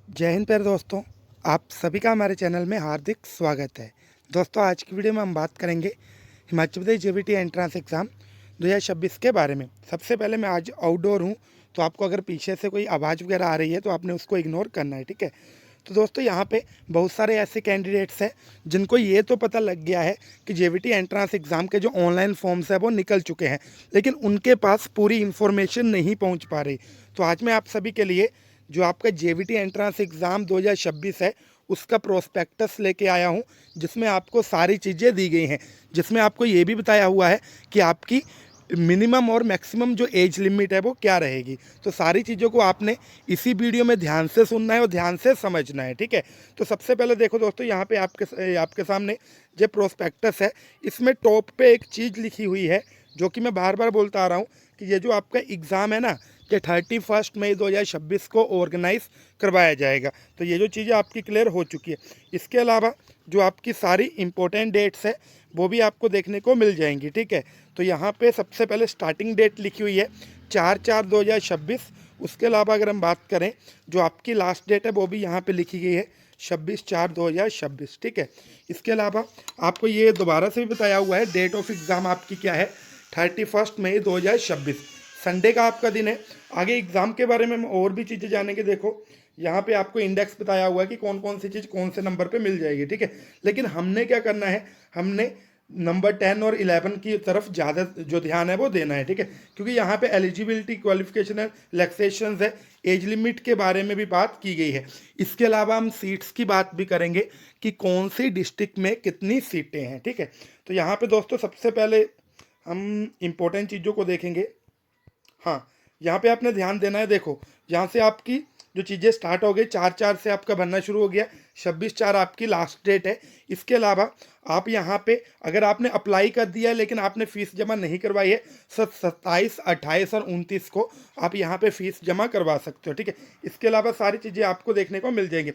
जय हिंद प्यारे दोस्तों, आप सभी का हमारे चैनल में हार्दिक स्वागत है। दोस्तों, आज की वीडियो में हम बात करेंगे Himachal Pradesh JBT entrance exam 2026 के बारे में। सबसे पहले मैं आज आउटडोर हूँ, तो आपको अगर पीछे से कोई आवाज़ वगैरह आ रही है तो आपने उसको इग्नोर करना है, ठीक है। तो दोस्तों, यहाँ पे बहुत सारे ऐसे कैंडिडेट्स हैं जिनको ये तो पता लग गया है कि जेबीटी एंट्रेंस एग्ज़ाम के जो ऑनलाइन फॉर्म्स हैं वो निकल चुके हैं, लेकिन उनके पास पूरी इन्फॉर्मेशन नहीं पहुँच पा रही। तो आज मैं आप सभी के लिए जो आपका जेबीटी एंट्रेंस एग्ज़ाम 2026 है उसका प्रोस्पेक्टस लेके आया हूँ, जिसमें आपको सारी चीज़ें दी गई हैं, जिसमें आपको ये भी बताया हुआ है कि आपकी मिनिमम और मैक्सिमम जो एज लिमिट है वो क्या रहेगी। तो सारी चीज़ों को आपने इसी वीडियो में ध्यान से सुनना है और ध्यान से समझना है, ठीक है। तो सबसे पहले देखो दोस्तों, यहाँ पे आपके सामने जो प्रोस्पेक्टस है, इसमें टॉप पे एक चीज़ लिखी हुई है जो कि मैं बार बार बोलता आ रहा हूँ कि ये जो आपका एग्ज़ाम है ना, कि 31 मई 2026 को ऑर्गेनाइज करवाया जाएगा। तो ये जो चीज़ें आपकी क्लियर हो चुकी है। इसके अलावा जो आपकी सारी इंपॉर्टेंट डेट्स है वो भी आपको देखने को मिल जाएंगी, ठीक है। तो यहाँ पे सबसे पहले स्टार्टिंग डेट लिखी हुई है 4/4/2026। उसके अलावा अगर हम बात करें, जो आपकी लास्ट डेट है वो भी यहाँ पे लिखी गई है 26/4/2026, ठीक है। इसके अलावा आपको ये दोबारा से भी बताया हुआ है डेट ऑफ एग्ज़ाम आपकी क्या है, 31 मई 2026, संडे का आपका दिन है। आगे एग्ज़ाम के बारे में हम और भी चीज़ें जानेंगे। देखो, यहाँ पे आपको इंडेक्स बताया हुआ है कि कौन कौन सी चीज़ कौन से नंबर पे मिल जाएगी, ठीक है। लेकिन हमने क्या करना है, हमने नंबर 10 और 11 की तरफ ज़्यादा जो ध्यान है वो देना है, ठीक है। क्योंकि यहाँ पे एलिजिबिलिटी, क्वालिफिकेशन है, रिलैक्सेशन है, एज लिमिट के बारे में भी बात की गई है। इसके अलावा हम सीट्स की बात भी करेंगे कि कौन सी डिस्ट्रिक्ट में कितनी सीटें हैं, ठीक है। तो यहाँ पे दोस्तों सबसे पहले हम इम्पोर्टेंट चीज़ों को देखेंगे। हाँ, यहाँ पे आपने ध्यान देना है। देखो, यहाँ से आपकी जो चीज़ें स्टार्ट हो गई, 4/4 से आपका भरना शुरू हो गया, 26/4 आपकी लास्ट डेट है। इसके अलावा आप यहाँ पे अगर आपने अप्लाई कर दिया है लेकिन आपने फ़ीस जमा नहीं करवाई है, 27, 28 और 29 को आप यहाँ पे फ़ीस जमा करवा सकते हो, ठीक है। इसके अलावा सारी चीज़ें आपको देखने को मिल जाएंगी।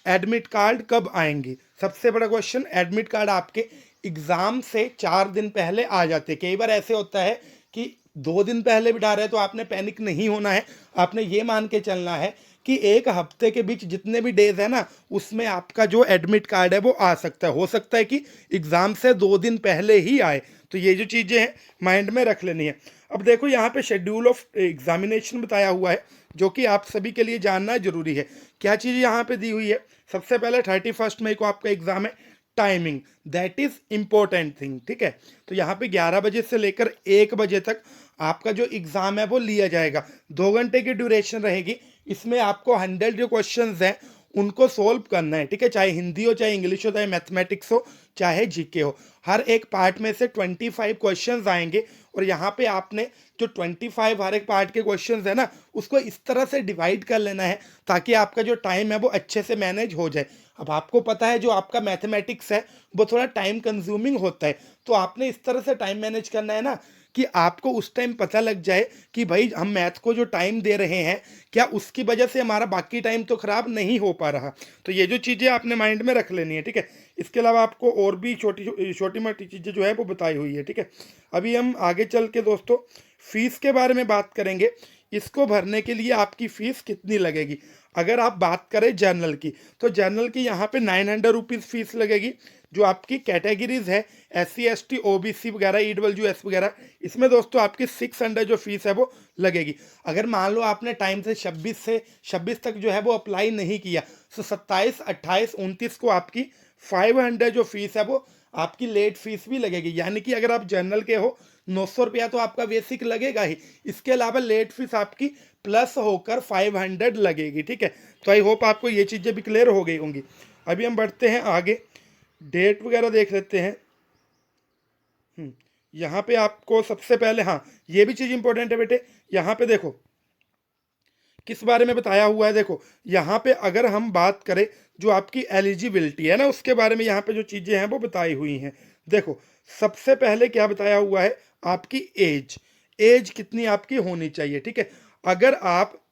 एडमिट कार्ड कब आएंगी, सबसे बड़ा क्वेश्चन। एडमिट कार्ड आपके एग्ज़ाम से 4 दिन पहले आ जाते। कई बार ऐसे होता है कि 2 दिन पहले बिठा रहे, तो आपने पैनिक नहीं होना है। आपने ये मान के चलना है कि एक हफ्ते के बीच जितने भी डेज है ना, उसमें आपका जो एडमिट कार्ड है वो आ सकता है। हो सकता है कि एग्ज़ाम से 2 दिन पहले ही आए। तो ये जो चीज़ें हैं माइंड में रख लेनी है। अब देखो, यहाँ पे शेड्यूल ऑफ एग्जामिनेशन बताया हुआ है, जो कि आप सभी के लिए जानना जरूरी है। क्या चीज़ यहाँ पे दी हुई है, सबसे पहले 31 मई को आपका एग्ज़ाम है। Timing, that is important thing, ठीक है। तो यहाँ पे 11 बजे से लेकर 1 बजे तक आपका जो एग्ज़ाम है वो लिया जाएगा। 2 घंटे की ड्यूरेशन रहेगी। इसमें आपको 100 जो क्वेश्चंस हैं उनको सोल्व करना है, ठीक है। चाहे हिंदी हो, चाहे इंग्लिश हो, चाहे मैथमेटिक्स हो, चाहे जीके हो। हर एक पार्ट में से 25 क्वेश्चंस आएंगे, और यहाँ पे आपने जो 25 हर एक पार्ट के क्वेश्चंस है ना, उसको इस तरह से डिवाइड कर लेना है ताकि आपका जो टाइम है वो अच्छे से मैनेज हो जाए। अब आपको पता है जो आपका मैथमेटिक्स है वो थोड़ा टाइम कंज्यूमिंग होता है, तो आपने इस तरह से टाइम मैनेज करना है ना कि आपको उस टाइम पता लग जाए कि भाई हम मैथ को जो टाइम दे रहे हैं, क्या उसकी वजह से हमारा बाकी टाइम तो खराब नहीं हो पा रहा। तो ये जो चीज़ें आपने माइंड में रख लेनी है, ठीक है। इसके अलावा आपको और भी छोटी छोटी मोटी चीज़ें जो है वो बताई हुई है, ठीक है। अभी हम आगे चल के दोस्तों फीस के बारे में बात करेंगे। इसको भरने के लिए आपकी फ़ीस कितनी लगेगी। अगर आप बात करें जनरल की, तो जनरल की यहाँ पे 900 रुपीज़ फीस लगेगी। जो आपकी कैटेगरीज है, SC ST OBC वगैरह, EWS वगैरह, इसमें दोस्तों आपकी 600 जो फीस है वो लगेगी। अगर मान लो आपने टाइम से 26 तक जो है वो अप्लाई नहीं किया, तो 27, 28, 29 को आपकी 500 जो फीस है वो आपकी लेट फीस भी लगेगी। यानी कि अगर आप जनरल के हो, 900 रुपया तो आपका बेसिक लगेगा ही, इसके अलावा लेट फीस आपकी प्लस होकर 500 लगेगी, ठीक है। तो आई होप आपको ये चीज़ें भी क्लियर हो गई होंगी। अभी हम बढ़ते हैं आगे, डेट वगैरह देख लेते हैं। यहाँ पे आपको सबसे पहले, हाँ, ये भी चीज़ इंपॉर्टेंट है बेटे। यहाँ पे देखो किस बारे में बताया हुआ है। देखो, यहाँ पे अगर हम बात करें जो आपकी एलिजिबिलिटी है ना, उसके बारे में यहाँ पे जो चीज़ें हैं वो बताई हुई हैं। देखो, सबसे पहले क्या बताया हुआ है, आपकी एज, एज कितनी आपकी होनी चाहिए, ठीक है। अगर आप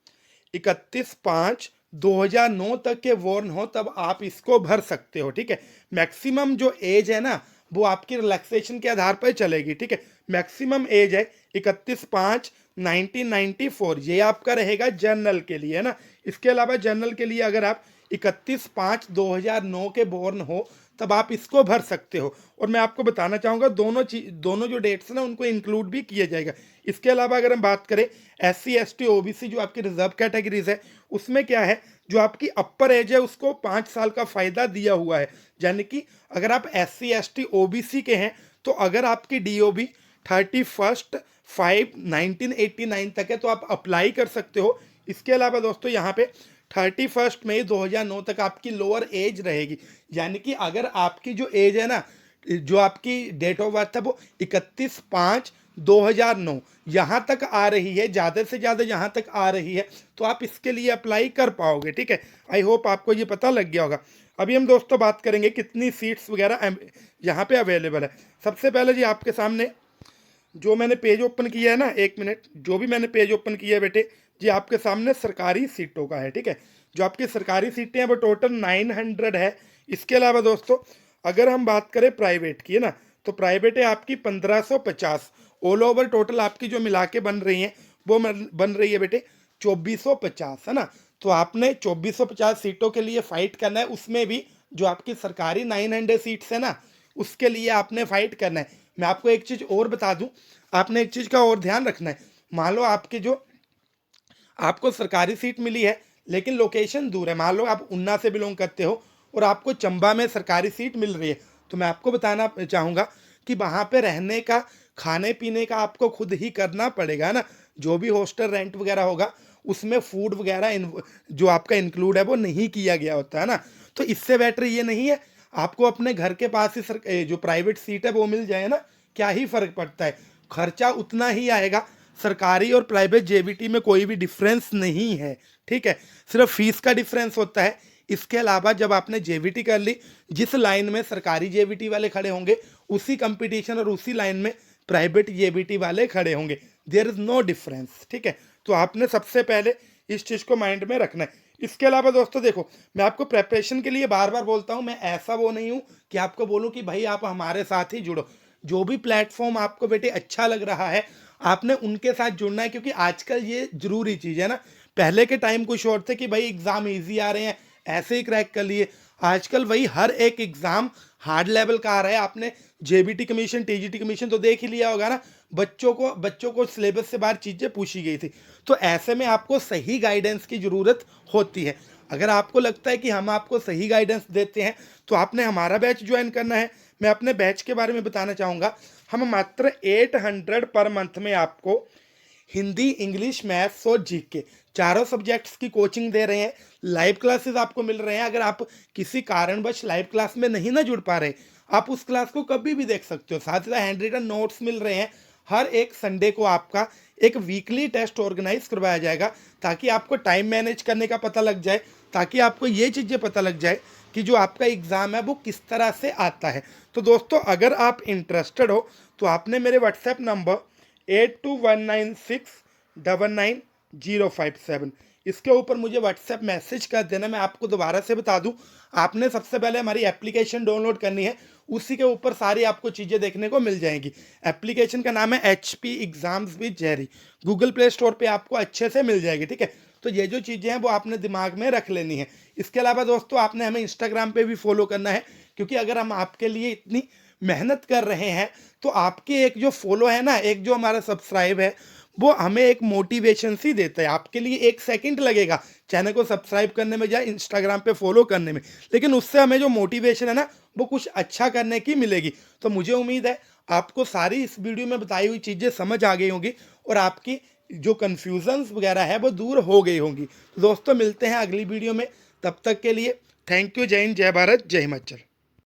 31/5/2009 तक के वॉर्न हो तब आप इसको भर सकते हो, ठीक है। मैक्सिमम जो एज है ना वो आपकी रिलैक्सेशन के आधार पर चलेगी, ठीक है। मैक्सिमम एज है 31/5 1994, ये आपका रहेगा जनरल के लिए, है ना। इसके अलावा जनरल के लिए अगर आप 31/5/2009 के बोर्न हो तब आप इसको भर सकते हो। और मैं आपको बताना चाहूँगा दोनों जो डेट्स ना उनको इंक्लूड भी किया जाएगा। इसके अलावा अगर हम बात करें SC ST OBC जो आपकी रिजर्व कैटेगरीज है, उसमें क्या है, जो आपकी अपर एज है उसको 5 साल का फ़ायदा दिया हुआ है। यानी कि अगर आप SC ST OBC के हैं तो अगर आपकी DOB 31/5/1989 तक है तो आप अप्लाई कर सकते हो। इसके अलावा दोस्तों यहाँ पे 31 मई 2009 तक आपकी लोअर एज रहेगी। यानी कि अगर आपकी जो एज है ना, जो आपकी डेट ऑफ बर्थ है वो 31/5/2009 यहाँ तक आ रही है, ज़्यादा से ज़्यादा यहाँ तक आ रही है, तो आप इसके लिए अप्लाई कर पाओगे। ठीक है, आई होप आपको ये पता लग गया होगा। अभी हम दोस्तों बात करेंगे कितनी सीट्स वगैरह यहाँ पे अवेलेबल है। सबसे पहले जी आपके सामने जो मैंने पेज ओपन किया है ना, 1 मिनट, जो भी मैंने पेज ओपन किया है बेटे, जी आपके सामने सरकारी सीटों का है। ठीक है, जो आपकी सरकारी सीटें हैं वो टोटल 900 है। इसके अलावा दोस्तों अगर हम बात करें प्राइवेट की, है ना, तो प्राइवेट है आपकी 1550। ऑल ओवर टोटल आपकी जो मिला के बन रही हैं वो बन रही है बेटे 2450, है ना। तो आपने 2450 सीटों के लिए फाइट करना है, उसमें भी जो आपकी सरकारी 900 सीट्स है ना उसके लिए आपने फाइट करना है। मैं आपको एक चीज़ और बता दूं, आपने एक चीज़ का और ध्यान रखना है। मान लो आपके जो आपको सरकारी सीट मिली है लेकिन लोकेशन दूर है, मान लो आप उन्ना से बिलोंग करते हो और आपको चंबा में सरकारी सीट मिल रही है, तो मैं आपको बताना चाहूँगा कि वहाँ पे रहने का, खाने पीने का आपको खुद ही करना पड़ेगा ना। जो भी हॉस्टल रेंट वगैरह होगा उसमें फूड वगैरह जो आपका इंक्लूड है वो नहीं किया गया होता है ना। तो इससे बेटर ये नहीं है आपको अपने घर के पास ही जो प्राइवेट सीट है वो मिल जाए ना, क्या ही फ़र्क पड़ता है, खर्चा उतना ही आएगा। सरकारी और प्राइवेट JBT में कोई भी डिफरेंस नहीं है। ठीक है, सिर्फ फीस का डिफरेंस होता है। इसके अलावा जब आपने JBT कर ली, जिस लाइन में सरकारी JBT वाले खड़े होंगे उसी कंपटीशन और उसी लाइन में प्राइवेट JBT वाले खड़े होंगे। There is no difference. ठीक है, तो आपने सबसे पहले इस चीज़ को माइंड में रखना है। इसके अलावा दोस्तों देखो, मैं आपको प्रेपरेशन के लिए बार बार बोलता हूँ, मैं ऐसा वो नहीं हूँ कि आपको बोलूँ कि भाई आप हमारे साथ ही जुड़ो। जो भी प्लेटफॉर्म आपको बेटे अच्छा लग रहा है आपने उनके साथ जुड़ना है, क्योंकि आजकल ये ज़रूरी चीज़ है ना। पहले के टाइम कुछ और थे कि भाई एग्ज़ाम ईजी आ रहे हैं ऐसे ही क्रैक कर लिए, आजकल वही हर एक एग्ज़ाम हार्ड लेवल का आ रहा है। आपने JBT कमीशन TGT कमीशन तो देख ही लिया होगा ना, बच्चों को सिलेबस से बाहर चीज़ें पूछी गई थी। तो ऐसे में आपको सही गाइडेंस की ज़रूरत होती है। अगर आपको लगता है कि हम आपको सही गाइडेंस देते हैं तो आपने हमारा बैच ज्वाइन करना है। मैं अपने बैच के बारे में बताना चाहूँगा, हम मात्र 800 पर मंथ में आपको हिंदी, इंग्लिश, मैथ्स और GK चारों सब्जेक्ट्स की कोचिंग दे रहे हैं। लाइव क्लासेस आपको मिल रहे हैं। अगर आप किसी कारणवश लाइव क्लास में नहीं ना जुड़ पा रहे, आप उस क्लास को कभी भी देख सकते हो। साथ ही साथ हैंड रिटन नोट्स मिल रहे हैं। हर एक संडे को आपका एक वीकली टेस्ट ऑर्गेनाइज करवाया जाएगा ताकि आपको टाइम मैनेज करने का पता लग जाए, ताकि आपको ये चीज़ें पता लग जाए कि जो आपका एग्ज़ाम है वो किस तरह से आता है। तो दोस्तों अगर आप इंटरेस्टेड हो तो आपने मेरे व्हाट्सएप नंबर 8219699057 इसके ऊपर मुझे व्हाट्सएप मैसेज कर देना। मैं आपको दोबारा से बता दूं, आपने सबसे पहले हमारी एप्लीकेशन डाउनलोड करनी है, उसी के ऊपर सारी आपको चीज़ें देखने को मिल जाएंगी। एप्लीकेशन का नाम है HP exams with Jerry, Google play store पे आपको अच्छे से मिल जाएगी। ठीक है, तो ये जो चीज़ें हैं वो आपने दिमाग में रख लेनी है। इसके अलावा दोस्तों आपने हमें इंस्टाग्राम पे भी फॉलो करना है, क्योंकि अगर हम आपके लिए इतनी मेहनत कर रहे हैं तो आपके एक जो फॉलो है ना, एक जो हमारा सब्सक्राइब है, वो हमें एक मोटिवेशन सी देता है। आपके लिए 1 सेकंड लगेगा चैनल को सब्सक्राइब करने में या इंस्टाग्राम पे फॉलो करने में, लेकिन उससे हमें जो मोटिवेशन है ना वो कुछ अच्छा करने की मिलेगी। तो मुझे उम्मीद है आपको सारी इस वीडियो में बताई हुई चीज़ें समझ आ गई होंगी और आपकी जो कन्फ्यूजन्स वगैरह है वो दूर हो गई होंगी। तो दोस्तों मिलते हैं अगली वीडियो में, तब तक के लिए थैंक यू। जय हिंद, जय भारत, जय हिमाचल।